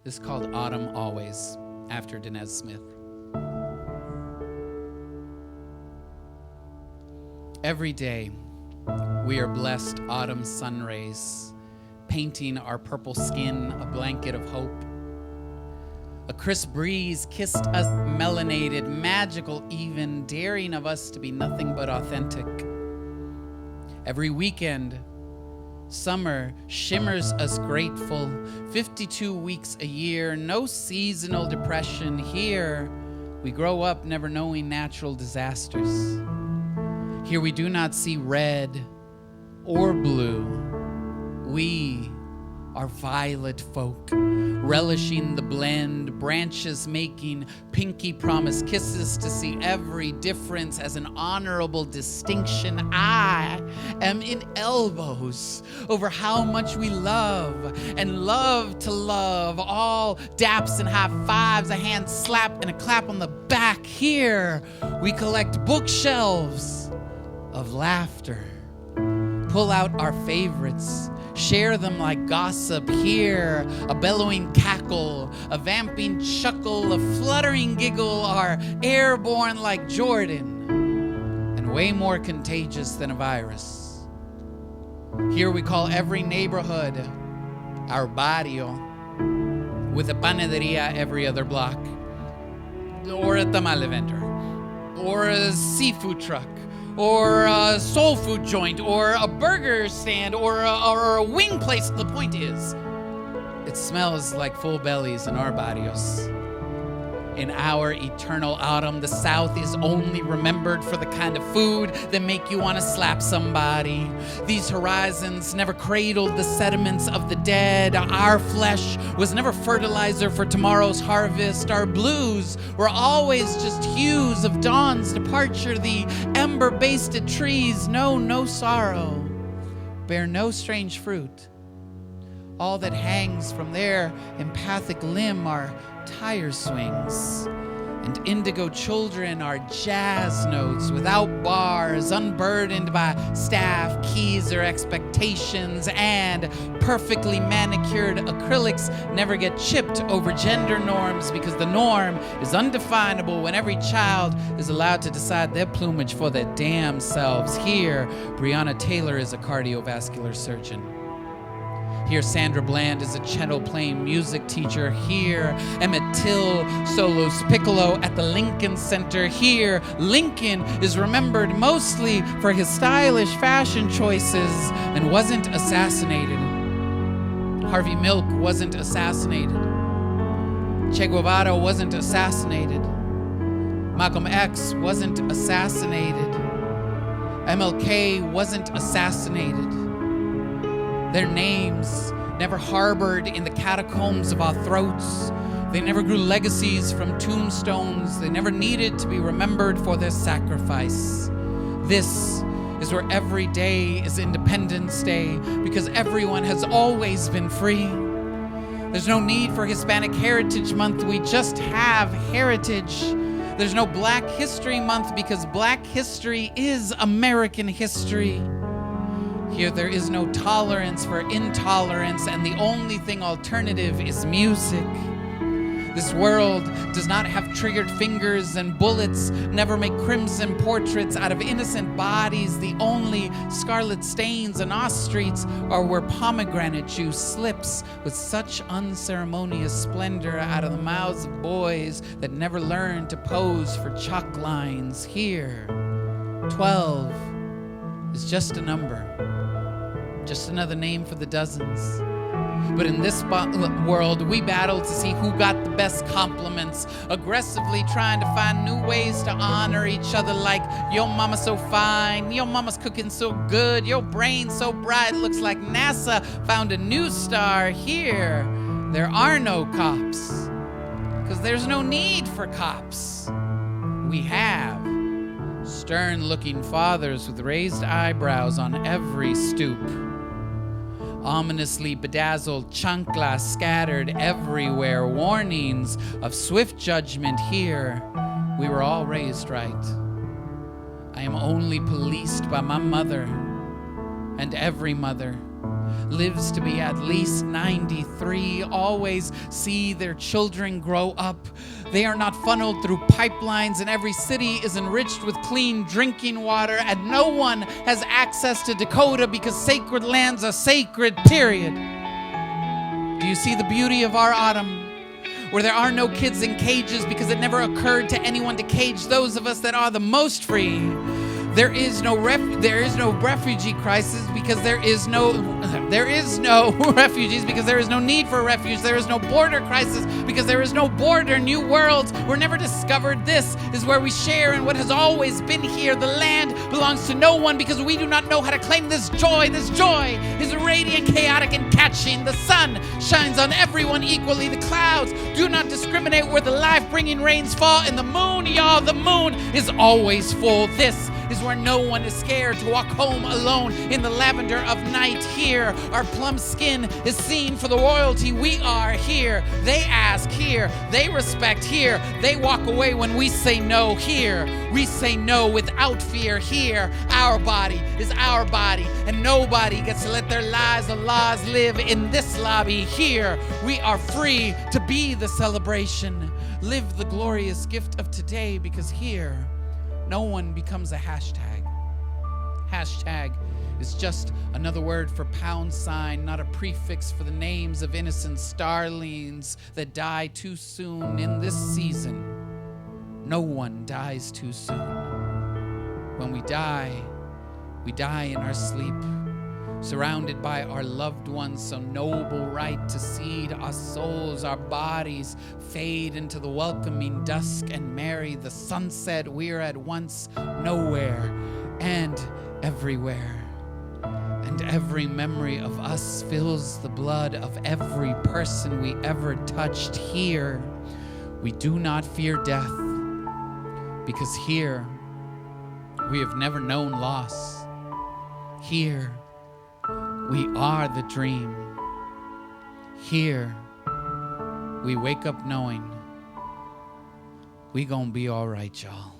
This is called Autumn Always, after Dinez Smith. Every day, we are blessed autumn sun rays, painting our purple skin a blanket of hope. A crisp breeze kissed us melanated, magical even, daring of us to be nothing but authentic. Every weekend, summer shimmers us grateful. 52 weeks a year, no seasonal depression here. We grow up never knowing natural disasters. Here we do not see red or blue. We are violet folk, relishing the blend, branches making pinky promise kisses to see every difference as an honorable distinction. I am in elbows over how much we love and love to love. All daps and high fives, a hand slap and a clap on the back. Here we collect bookshelves of laughter, pull out our favorites, share them like gossip. Here, a bellowing cackle, a vamping chuckle, a fluttering giggle are airborne like Jordan and way more contagious than a virus. Here we call every neighborhood our barrio, with a panaderia every other block, or a tamale vendor, or a seafood truck, or a soul food joint, or a burger stand, or a wing place. The point is, it smells like full bellies in our barrios. In our eternal autumn, the South is only remembered for the kind of food that make you want to slap somebody. These horizons never cradled the sediments of the dead. Our flesh was never fertilizer for tomorrow's harvest. Our blues were always just hues of dawn's departure. The ember-basted trees know no sorrow, bear no strange fruit. All that hangs from their empathic limb are tire swings, and indigo children are jazz notes without bars, unburdened by staff, keys, or expectations, and perfectly manicured acrylics never get chipped over gender norms because the norm is undefinable when every child is allowed to decide their plumage for their damn selves. Here, Breonna Taylor is a cardiovascular surgeon. Here, Sandra Bland is a cello-playing music teacher. Here, Emmett Till solos piccolo at the Lincoln Center. Here, Lincoln is remembered mostly for his stylish fashion choices and wasn't assassinated. Harvey Milk wasn't assassinated. Che Guevara wasn't assassinated. Malcolm X wasn't assassinated. MLK wasn't assassinated. Their names never harbored in the catacombs of our throats. They never grew legacies from tombstones. They never needed to be remembered for their sacrifice. This is where every day is Independence Day because everyone has always been free. There's no need for Hispanic Heritage Month. We just have heritage. There's no Black History Month because Black history is American history. Here there is no tolerance for intolerance, and the only thing alternative is music. This world does not have triggered fingers and bullets, never make crimson portraits out of innocent bodies. The only scarlet stains on our streets are where pomegranate juice slips with such unceremonious splendor out of the mouths of boys that never learned to pose for chalk lines. Here, 12 is just a number. Just another name for the dozens. But in this world, we battle to see who got the best compliments, aggressively trying to find new ways to honor each other, like, your mama's so fine, your mama's cooking so good, your brain so bright, looks like NASA found a new star. Here, there are no cops, because there's no need for cops. We have stern-looking fathers with raised eyebrows on every stoop. Ominously bedazzled chanclas scattered everywhere, warnings of swift judgment. Here, we were all raised right. I am only policed by my mother and every mother. lives to be at least 93, always see their children grow up. They are not funneled through pipelines, and every city is enriched with clean drinking water, and no one has access to Dakota because sacred lands are sacred, period. Do you see the beauty of our autumn? Where there are no kids in cages because it never occurred to anyone to cage those of us that are the most free. There is no refugee crisis because there is no refugees because there is no need for refuge. There is no border crisis because there is no border. New worlds were never discovered. This is where we share in what has always been here. The land belongs to no one because we do not know how to claim this joy. This joy is radiant, chaotic, and catching. The sun shines on everyone equally. The clouds do not discriminate where the life-bringing rains fall. And the moon, y'all, the moon is always full. This is where no one is scared to walk home alone in the lavender of night. Here, our plum skin is seen for the royalty we are. Here, they ask. Here, they respect. Here, they walk away when we say no. Here, we say no without fear. Here, our body is our body, and nobody gets to let their lives or laws live in this lobby. Here, we are free to be the celebration. Live the glorious gift of today, because here, no one becomes a hashtag. Hashtag is just another word for £, not a prefix for the names of innocent starlings that die too soon in this season. No one dies too soon. When we die in our sleep, surrounded by our loved ones, so noble right to seed our souls. Our bodies fade into the welcoming dusk and marry the sunset. We're at once nowhere and everywhere. And every memory of us fills the blood of every person we ever touched. Here, we do not fear death, because here, we have never known loss. Here, we are the dream. Here, we wake up knowing we gonna be all right, y'all.